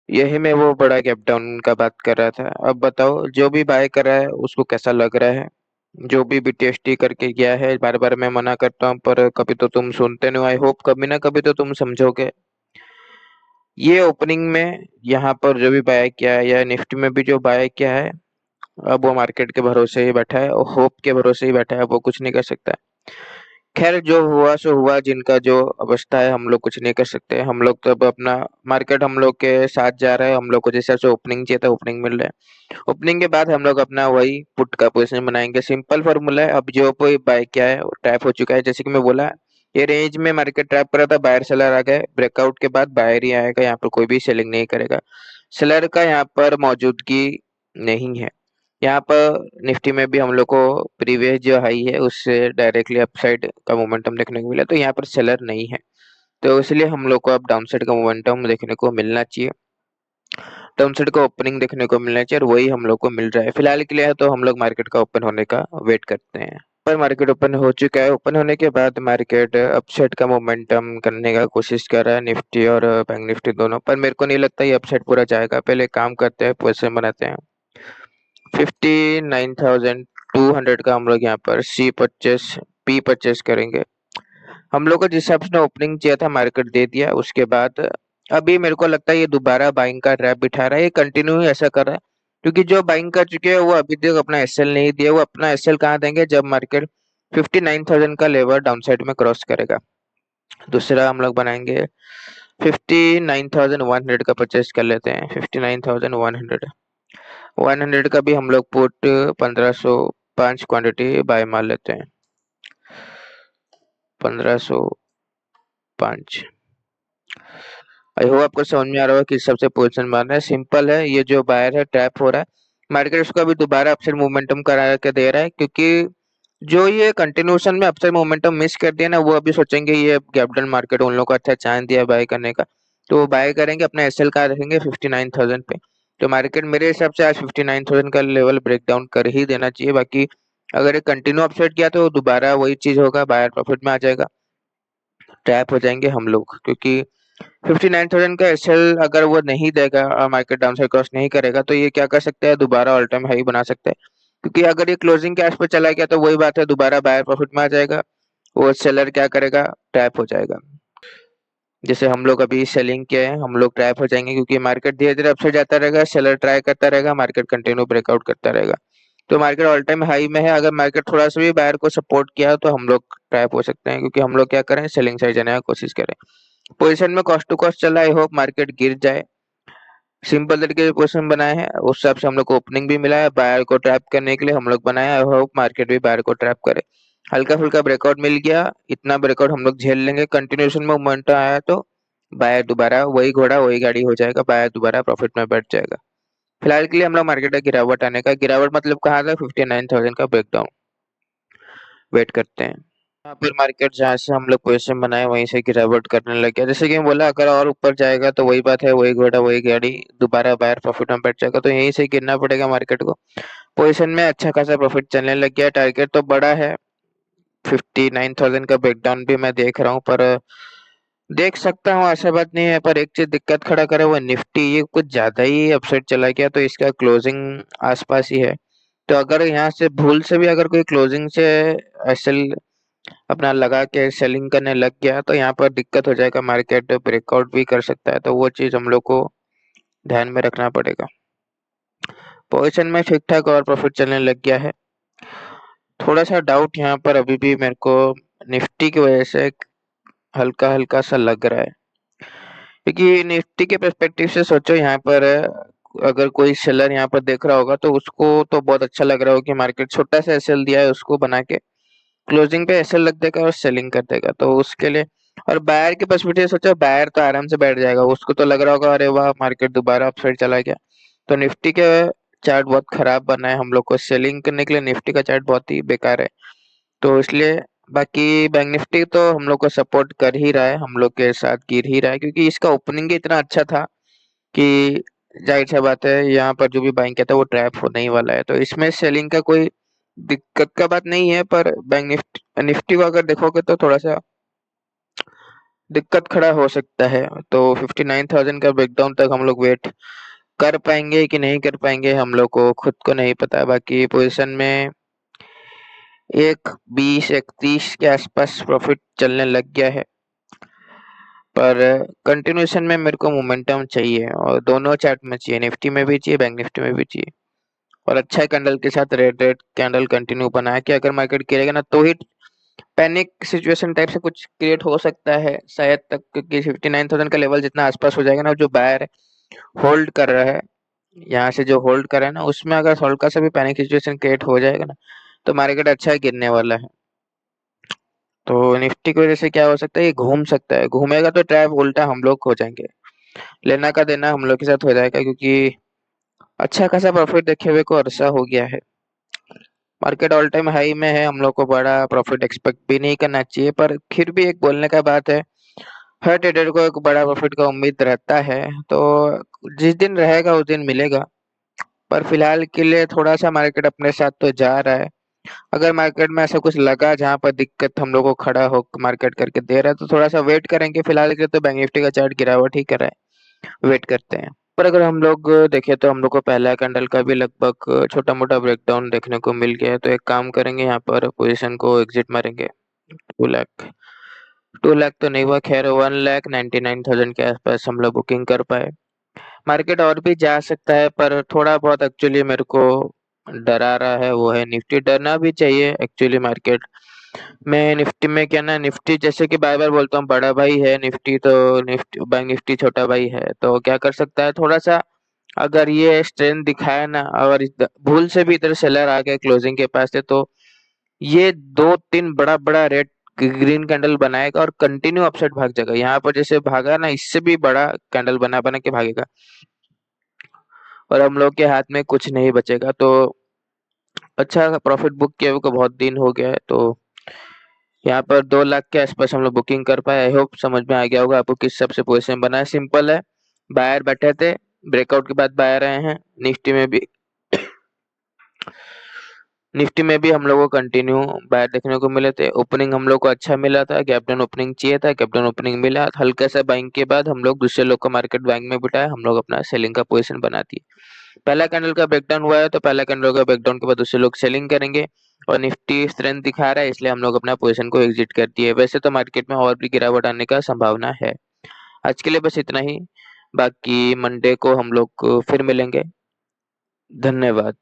यही मैं वो बड़ा गैप डाउन का बात कर रहा था। अब बताओ, जो भी बाय कर रहा है उसको कैसा लग रहा है? जो भी बीटीएसटी करके गया है, बार बार मैं मना करता हूँ पर कभी तो तुम सुनते नहीं। आई होप कभी ना कभी तो तुम समझोगे। ये ओपनिंग में यहाँ पर जो भी बाय किया है, या निफ्टी में भी जो बाय किया है, अब वो मार्केट के भरोसे ही बैठा है और होप के भरोसे ही बैठा है। अब वो कुछ नहीं कर सकता। खैर, जो हुआ सो हुआ। जिनका जो अवस्था है, हम लोग कुछ नहीं कर सकते। हम लोग तो अब अपना मार्केट हम लोग के साथ जा रहा है। हम लोग को जैसे से ओपनिंग चाहिए था ओपनिंग मिल रहा है। ओपनिंग के बाद हम लोग अपना वही पुट का पोजीशन बनाएंगे। सिंपल फॉर्मूला है। अब जो कोई बाय किया है वो ट्रैप हो चुका है। जैसे कि मैं बोला, ये रेंज में मार्केट ट्रैप करा था, बायर सेलर आ गए। ब्रेकआउट के बाद बायर ही आएगा, यहाँ पर कोई भी सेलिंग नहीं करेगा। सेलर का यहाँ पर मौजूदगी नहीं है। यहाँ पर निफ्टी में भी हम लोग को प्रीवियस जो हाई है उससे डायरेक्टली अपसाइड का मोमेंटम देखने को मिला, तो यहाँ पर सेलर नहीं है। तो इसलिए हम लोग को अब डाउनसाइड का मोमेंटम देखने को मिलना चाहिए। डाउनसाइड का ओपनिंग देखने को मिलना चाहिए, और वही हम लोग को मिल रहा है फिलहाल के लिए। तो हम लोग मार्केट का ओपन होने का वेट करते हैं। पर मार्केट ओपन हो चुका है। ओपन होने के बाद मार्केट अपसाइड का मोमेंटम करने का कोशिश कर रहा है, निफ्टी और बैंक निफ्टी दोनों। पर मेरे को नहीं लगता ये अपसाइड पूरा जाएगा। पहले काम करते हैं, पोजीशन बनाते हैं। 59,200 का हम लोग यहाँ पर पी परचेस करेंगे। हम लोग को जिस हिसाब से ओपनिंग चाहिए था मार्केट दे दिया। उसके बाद अभी मेरे को लगता है ये दोबारा बाइंग का ट्रैप बिठा रहा है। ये कंटिन्यू ही ऐसा कर रहा है, क्योंकि जो बाइंग कर चुके हैं वो अभी तक अपना एसएल नहीं दिया। वो अपना एसएल कहाँ देंगे? जब मार्केट 59,000 का लेवल डाउन साइड में क्रॉस करेगा। दूसरा हम लोग बनाएंगे 59,100 का परचेस कर लेते हैं। 59,100 100 का भी हम लोग पुट 1505 क्वांटिटी बाय मार लेते हैं। 1505। आई होप आपको समझ में आ रहा होगा कि सबसे पोजीशन मारना है। सिंपल है। ये जो बायर है ट्रैप हो रहा है। मार्केट उसको अभी दोबारा अपसाइड मोमेंटम करा के दे रहा है, क्योंकि जो ये कंटिन्यूशन में अपसाइड मोमेंटम मिस कर दिया ना, वो अभी सोचेंगे ये गैप डाउन मार्केट उन लोगों को अच्छा चांस दिया बाय करने का, तो वो बाय करेंगे। अपना एसएल का रखेंगे 59,000 पे। तो मार्केट मेरे हिसाब से आज 59,000 का लेवल ब्रेक डाउन कर ही देना चाहिए। बाकी अगर ये कंटिन्यू अपसाइड किया तो दोबारा वही चीज होगा, बायर प्रॉफिट में आ जाएगा, ट्रैप हो जाएंगे हम लोग। क्योंकि 59,000 का एसएल अगर वो नहीं देगा और मार्केट डाउन साइड क्रॉस नहीं करेगा, तो ये क्या कर सकते हैं? दोबारा ऑल टाइम हाई बना सकते हैं। क्योंकि अगर ये क्लोजिंग के आसपास चला गया तो वही बात है, दोबारा बायर प्रॉफिट में आ जाएगा। वो सेलर क्या करेगा? ट्रैप हो जाएगा। जैसे हम लोग अभी सेलिंग किए हैं, हम लोग ट्रैप हो जाएंगे, क्योंकि मार्केट धीरे धीरे अपसाइड जाता रहेगा, सेलर ट्राई करता रहेगा, मार्केट कंटिन्यू ब्रेकआउट करता रहेगा। तो मार्केट ऑल टाइम हाई में है। अगर मार्केट थोड़ा सा भी बायर को सपोर्ट किया तो हम लोग ट्रैप हो सकते हैं, क्योंकि हम लोग क्या करें? सेलिंग साइड जाने का कोशिश करें। पोजीशन में कॉस्ट टू कॉस्ट चला। आई होप मार्केट गिर जाए। सिंपल तरीके से पोजीशन बनाए हैं, उस हिसाब से हम लोग को ओपनिंग भी मिला है। बायर को ट्रैप करने के लिए हम लोग बनाए। आई होप मार्केट भी बायर को ट्रैप करे। हल्का फुल्का ब्रेकआउट मिल गया, इतना ब्रेकआउट हम लोग झेल लेंगे। कंटिन्यूएशन में मोमेंटम आया तो बायर दोबारा वही घोड़ा वही गाड़ी हो जाएगा, बायर दोबारा प्रॉफिट में बैठ जाएगा। फिलहाल के लिए हम लोग मार्केट का गिरावट आने का, गिरावट मतलब कहाँ था? 59,000 का ब्रेकडाउन वेट करते हैं। यहाँ पर मार्केट जहाँ से हम लोग पोजीशन बनाए वहीं से गिरावट करने लग गया। जैसे कि मैं बोला, अगर और ऊपर जाएगा तो वही बात है, वही घोड़ा वही गाड़ी, दोबारा बायर प्रॉफिट में बैठ जाएगा। तो यहीं से गिरना पड़ेगा मार्केट को। पोजीशन में अच्छा खासा प्रॉफिट चलने लग गया। टारगेट तो बड़ा है, 59,000 का ब्रेकडाउन भी मैं देख रहा हूँ, पर देख सकता हूँ, ऐसा बात नहीं है। पर एक चीज दिक्कत खड़ा करे, वो निफ्टी ये कुछ ज्यादा ही अपसेट चला गया, तो इसका क्लोजिंग आसपास ही है। तो अगर यहाँ से भूल से भी अगर कोई क्लोजिंग से एसएल अपना लगा के सेलिंग करने लग गया, तो यहाँ पर दिक्कत हो जाएगा। मार्केट ब्रेकआउट भी कर सकता है, तो वो चीज हम लोग को ध्यान में रखना पड़ेगा। पोजीशन में ठीक ठाक और प्रॉफिट चलने लग गया है। थोड़ा सा डाउट यहाँ पर अभी भी मेरे को निफ्टी की वजह से हल्का हल्का सा लग रहा है, क्योंकि निफ्टी के पर्सपेक्टिव से सोचो। यहाँ पर अगर कोई सेलर यहाँ पर देख रहा होगा तो उसको तो बहुत अच्छा लग रहा होगा कि मार्केट छोटा सा एसएल दिया है, उसको बना के क्लोजिंग पे एसएल लग देगा और सेलिंग कर देगा, तो उसके लिए। और बायर के पर्सपेक्टिव से सोचो, बायर तो आराम से बैठ जाएगा। उसको तो लग रहा होगा अरे वाह, मार्केट दोबारा अपसाइड चला गया। तो निफ्टी के चार्ट बहुत खराब बना है। हम लोग को सेलिंग करने के लिए निफ्टी का चार्ट बहुत ही बेकार है, तो इसलिए। बाकी बैंक निफ्टी तो हम लोग को सपोर्ट कर ही रहा है, हम लोग के साथ गिर ही रहा है, क्योंकि इसका ओपनिंग इतना अच्छा था कि जाहिर सी बात है यहाँ पर जो भी बाइंग कहता है वो ट्रैप होने ही वाला है। तो इसमें सेलिंग का कोई दिक्कत का बात नहीं है। पर बैंक निफ्टी निफ्टी को अगर देखोगे तो थोड़ा सा दिक्कत खड़ा हो सकता है, तो 59,000 का ब्रेकडाउन तक हम लोग वेट कर पाएंगे कि नहीं कर पाएंगे, हम लोग को खुद को नहीं पता। बाकी पोजीशन में एक 20-31 के आसपास प्रॉफिट चलने लग गया है, पर कंटिन्यूएशन में मेरे को मोमेंटम चाहिए और दोनों चार्ट में चाहिए, निफ्टी में भी चाहिए, बैंक निफ्टी में भी चाहिए। और अच्छा कैंडल के साथ रेड रेड कैंडल कंटिन्यू बना है कि अगर मार्केट गिरेगा ना तो ही पैनिक सिचुएशन टाइप से कुछ क्रिएट हो सकता है शायद तक, क्योंकि 59,000 का लेवल जितना आसपास हो जाएगा ना, जो बायर होल्ड कर रहा है, यहाँ से जो होल्ड कर रहा है ना, उसमें अगर हल्का सा भी पैनिक सिचुएशन क्रिएट हो जाएगा ना तो मार्केट अच्छा गिरने वाला है। तो निफ्टी की वजह से क्या हो सकता है, ये घूम सकता है, घूमेगा तो ट्रैप उल्टा हम लोग हो जाएंगे, लेना का देना हम लोग के साथ हो जाएगा, क्योंकि अच्छा खासा प्रॉफिट देखे हुए को अरसा हो गया है। मार्केट ऑल टाइम हाई में है, हम लोग को बड़ा प्रॉफिट एक्सपेक्ट भी नहीं करना चाहिए, पर फिर भी एक बोलने का बात है, हर ट्रेडर को एक बड़ा प्रॉफिट का उम्मीद रहता है, तो जिस दिन रहेगा उस दिन मिलेगा। पर फिलहाल के लिए थोड़ा सा मार्केट अपने साथ तो जा रहा है। अगर मार्केट में ऐसा कुछ लगा जहां पर दिक्कत हम लोग को खड़ा हो मार्केट करके दे रहा है तो थोड़ा सा वेट करेंगे। फिलहाल के लिए तो बैंक निफ्टी का चार्ट गिरावट ही कर रहा है, वेट करते हैं। पर अगर हम लोग देखें तो हम लोग को पहला कैंडल का भी लगभग छोटा मोटा ब्रेकडाउन देखने को मिल गया है, तो एक काम करेंगे, यहाँ पर पोजीशन को एग्जिट मारेंगे। 2 लाख 2 लाख तो नहीं हुआ, खैर 1,99,000 के आसपास हम लोग बुकिंग कर पाए। मार्केट और भी जा सकता है, पर थोड़ा बहुत एक्चुअली मेरे को डरा रहा है वो है निफ्टी। डरना भी चाहिए एक्चुअली मार्केट में। निफ्टी में क्या ना, निफ्टी जैसे कि बार बार बोलता हूँ, बड़ा भाई है निफ्टी, तो निफ्टी बैंक निफ्टी छोटा भाई है, तो क्या कर सकता है थोड़ा सा, अगर ये स्ट्रेंथ दिखाया ना और भूल से भी इधर सेलर आ गए क्लोजिंग के पास से, तो ये 2-3 बड़ा बड़ा रेड ग्रीन कैंडल बनाएगा और कंटिन्यू अपसाइड भाग जाएगा। यहाँ पर जैसे भागा ना, इससे भी बड़ा कैंडल बना बना के भागेगा और हम लोग के हाथ में कुछ नहीं बचेगा। तो अच्छा प्रॉफिट बुक किए हुए को बहुत दिन हो गया है, तो यहाँ पर 2 लाख के आसपास हम लोग बुकिंग कर पाए। आई होप समझ में आ गया होगा आपको किस सबसे पोजीशन बना है। सिंपल है, बायर बैठे थे, ब्रेकआउट के बाद बायर आए हैं। निफ्टी में भी हम लोगों को कंटिन्यू बायर देखने को मिले थे। ओपनिंग हम लोग को अच्छा मिला था, गैप डाउन ओपनिंग चाहिए था, गैप डाउन ओपनिंग मिला। हल्का सा बाइंग के बाद हम लोग दूसरे लोग को मार्केट बाइंग में बिठाया, हम लोग अपना सेलिंग का पोजीशन बना दिए। पहला कैंडल का ब्रेकडाउन हुआ है, तो पहला कैंडल का ब्रेकडाउन के बाद दूसरे लोग सेलिंग करेंगे और निफ्टी स्ट्रेंथ दिखा रहा है, इसलिए हम लोग अपना पोजीशन को एग्जिट कर दिए। वैसे तो मार्केट में और भी गिरावट आने का संभावना है। आज के लिए बस इतना ही, बाकी मंडे को हम लोग फिर मिलेंगे। धन्यवाद।